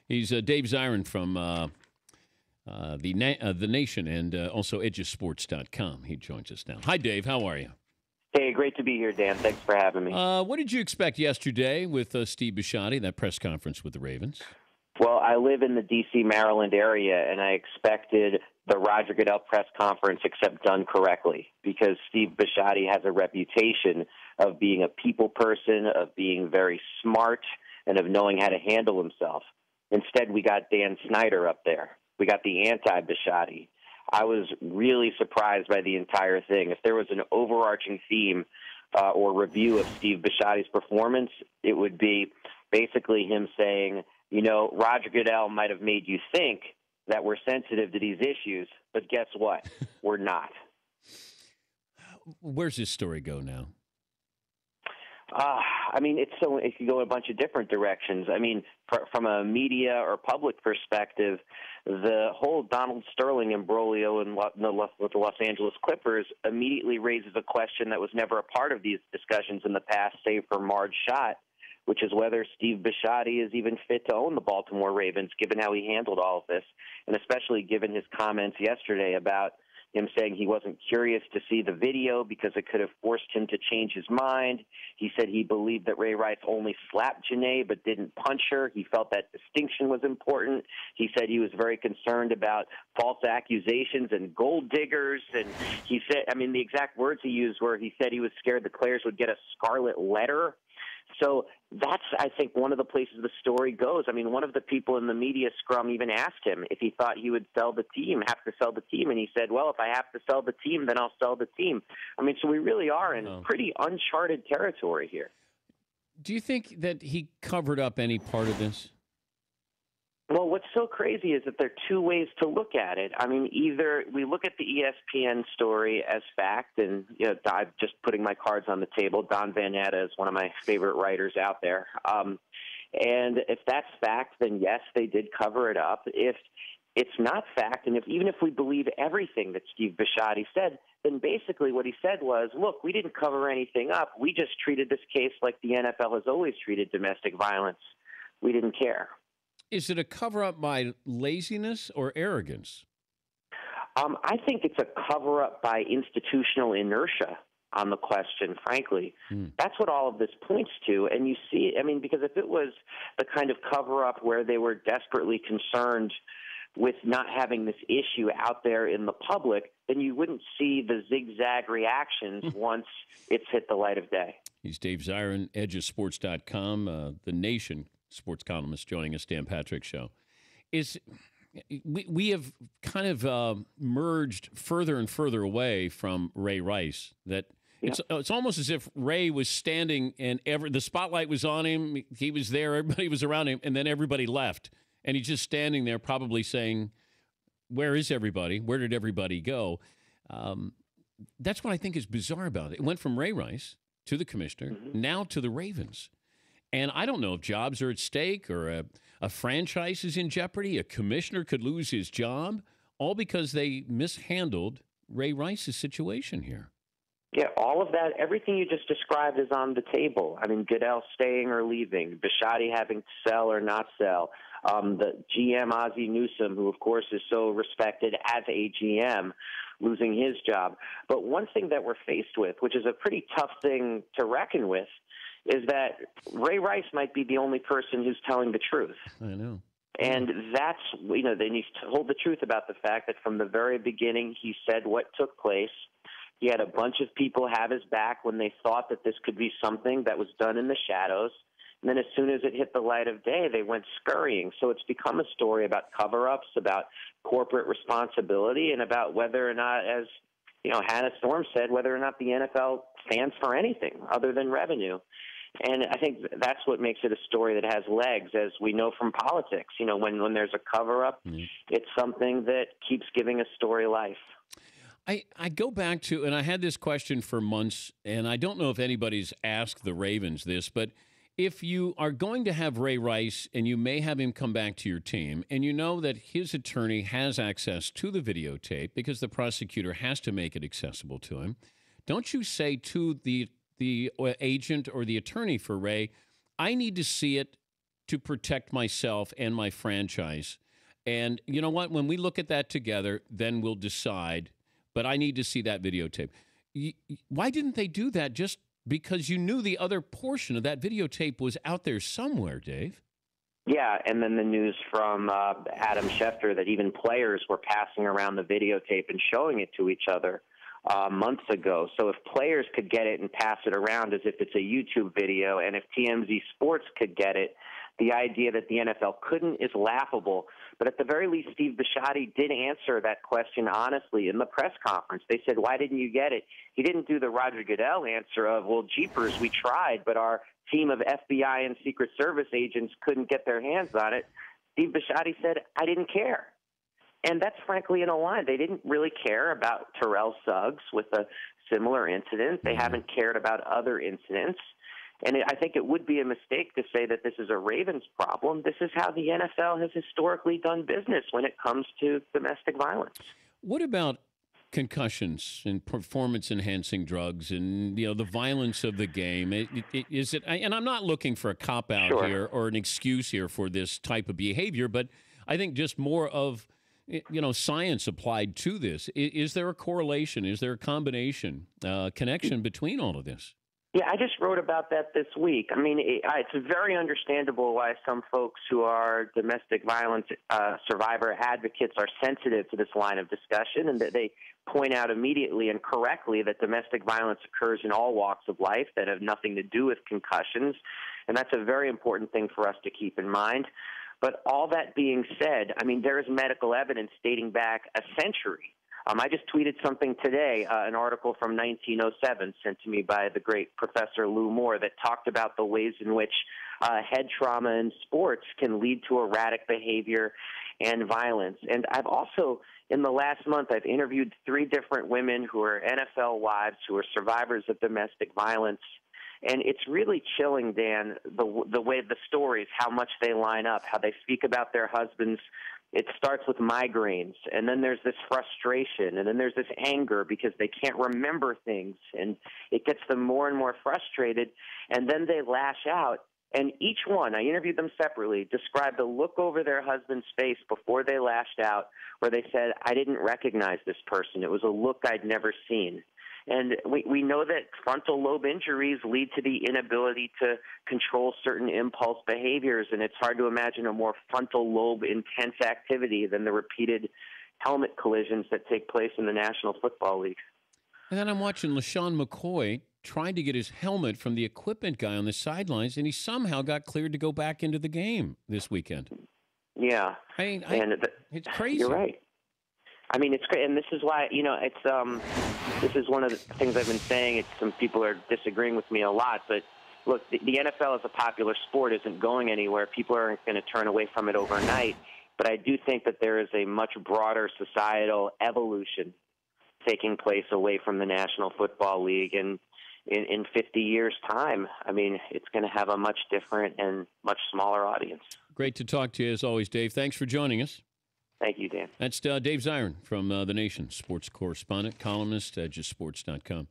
He's Dave Zirin from the Nation and also edgesports.com. He joins us now. Hi, Dave. How are you? Hey, great to be here, Dan. Thanks for having me. What did you expect yesterday with Steve Bisciotti, that press conference with the Ravens? Well, I live in the D.C., Maryland area, and I expected the Roger Goodell press conference except done correctly because Steve Bisciotti has a reputation of being a people person, of being very smart, and of knowing how to handle himself. Instead, we got Dan Snyder up there. We got the anti-Bisciotti. I was really surprised by the entire thing. If there was an overarching theme or review of Steve Bisciotti's performance, it would be basically him saying, you know, Roger Goodell might have made you think that we're sensitive to these issues, but guess what? We're not. Where's this story go now? I mean, it could go a bunch of different directions. I mean, from a media or public perspective, the whole Donald Sterling imbroglio with the Los Angeles Clippers immediately raises a question that was never a part of these discussions in the past, save for Marge Schott, which is whether Steve Bisciotti is even fit to own the Baltimore Ravens, given how he handled all of this, and especially given his comments yesterday about him saying he wasn't curious to see the video because it could have forced him to change his mind. He said he believed that Ray Rice only slapped Janae but didn't punch her. He felt that distinction was important. He said he was very concerned about false accusations and gold diggers. And he said, I mean, the exact words he used were he said he was scared the players would get a scarlet letter. So that's, I think, one of the places the story goes. I mean, one of the people in the media scrum even asked him if he thought he would have to sell the team. And he said, well, if I have to sell the team, then I'll sell the team. I mean, so we really are in pretty uncharted territory here. Do you think that he covered up any part of this? Well, what's so crazy is that there are two ways to look at it. I mean, either we look at the ESPN story as fact, and I'm just putting my cards on the table. Don Van Natta is one of my favorite writers out there. And if that's fact, then yes, they did cover it up. If it's not fact, and even if we believe everything that Steve Bisciotti said, then basically what he said was, look, we didn't cover anything up. We just treated this case like the NFL has always treated domestic violence. We didn't care. Is it a cover-up by laziness or arrogance? I think it's a cover-up by institutional inertia on the question, frankly. That's what all of this points to. And you see, I mean, because if it was the kind of cover-up where they were desperately concerned with not having this issue out there in the public, then you wouldn't see the zigzag reactions once it's hit the light of day. He's Dave Zirin, edgesports.com, the Nation sports columnist joining us, Dan Patrick Show. We have kind of merged further and further away from Ray Rice. That it's almost as if Ray was standing and the spotlight was on him. He was there, everybody was around him, and then everybody left, and he's just standing there, probably saying, "Where is everybody? Where did everybody go?" That's what I think is bizarre about it. It went from Ray Rice to the commissioner, now to the Ravens. And I don't know if jobs are at stake or a franchise is in jeopardy. A commissioner could lose his job, all because they mishandled Ray Rice's situation here. Yeah, all of that, everything you just described is on the table. I mean, Goodell staying or leaving, Bisciotti having to sell or not sell, the GM Ozzie Newsome, who, of course, is so respected as a GM, losing his job. But one thing that we're faced with, which is a pretty tough thing to reckon with, is that Ray Rice might be the only person who's telling the truth. I know. And that's, they need to hold the truth about the fact that from the very beginning he said what took place. He had a bunch of people have his back when they thought that this could be something that was done in the shadows. And then as soon as it hit the light of day, they went scurrying. So it's become a story about cover-ups, about corporate responsibility, and about whether or not, as Hannah Storm said, whether or not the NFL stands for anything other than revenue. And I think that's what makes it a story that has legs, as we know from politics. When there's a cover-up, it's something that keeps giving a story life. I go back to, and I had this question for months, and I don't know if anybody's asked the Ravens this, but if you are going to have Ray Rice and you may have him come back to your team, and you know that his attorney has access to the videotape because the prosecutor has to make it accessible to him, don't you say to the agent or the attorney for Ray, I need to see it to protect myself and my franchise. And you know what? When we look at that together, then we'll decide. But I need to see that videotape. Why didn't they do that? Just because you knew the other portion of that videotape was out there somewhere, Dave. Yeah, and then the news from Adam Schefter that even players were passing around the videotape and showing it to each other months ago. So if players could get it and pass it around as if it's a YouTube video, and if TMZ Sports could get it, the idea that the NFL couldn't is laughable. But at the very least, Steve Bisciotti did answer that question honestly in the press conference. They said, why didn't you get it? He didn't do the Roger Goodell answer of, well, jeepers, we tried, but our team of FBI and Secret Service agents couldn't get their hands on it. Steve Bisciotti said, I didn't care. And that's frankly in a line. They didn't really care about Terrell Suggs with a similar incident. They haven't cared about other incidents. And I think it would be a mistake to say that this is a Ravens problem. This is how the NFL has historically done business when it comes to domestic violence. What about concussions and performance-enhancing drugs and, the violence of the game? Is it? And I'm not looking for a cop-out here or an excuse here for this type of behavior, but I think just more of, science applied to this. Is there a correlation? Is there a combination, connection between all of this? Yeah, I just wrote about that this week. I mean, it's very understandable why some folks who are domestic violence survivor advocates are sensitive to this line of discussion, and that they point out immediately and correctly that domestic violence occurs in all walks of life that have nothing to do with concussions, and that's a very important thing for us to keep in mind. But all that being said, I mean, there is medical evidence dating back a century. I just tweeted something today, an article from 1907 sent to me by the great Professor Lou Moore that talked about the ways in which head trauma in sports can lead to erratic behavior and violence. And I've also, in the last month, I've interviewed 3 different women who are NFL wives who are survivors of domestic violence. And it's really chilling, Dan, the way the stories, how much they line up, how they speak about their husbands. It starts with migraines, and then there's this frustration, and then there's this anger because they can't remember things, and it gets them more and more frustrated, and then they lash out. And each one, I interviewed them separately, described the look over their husband's face before they lashed out, where they said, I didn't recognize this person. It was a look I'd never seen. And we know that frontal lobe injuries lead to the inability to control certain impulse behaviors, and it's hard to imagine a more frontal lobe intense activity than the repeated helmet collisions that take place in the National Football League. And then I'm watching LaShawn McCoy trying to get his helmet from the equipment guy on the sidelines, and he somehow got cleared to go back into the game this weekend. Yeah. It's crazy. You're right. I mean, it's great, and this is why, it's this is one of the things I've been saying. Some people are disagreeing with me a lot, but look, the NFL as a popular sport isn't going anywhere. People aren't going to turn away from it overnight, but I do think that there is a much broader societal evolution taking place away from the National Football League, and in 50 years' time, I mean, it's going to have a much different and much smaller audience. Great to talk to you, as always, Dave. Thanks for joining us. Thank you, Dan. That's Dave Zirin from The Nation, sports correspondent, columnist at JustSports.com.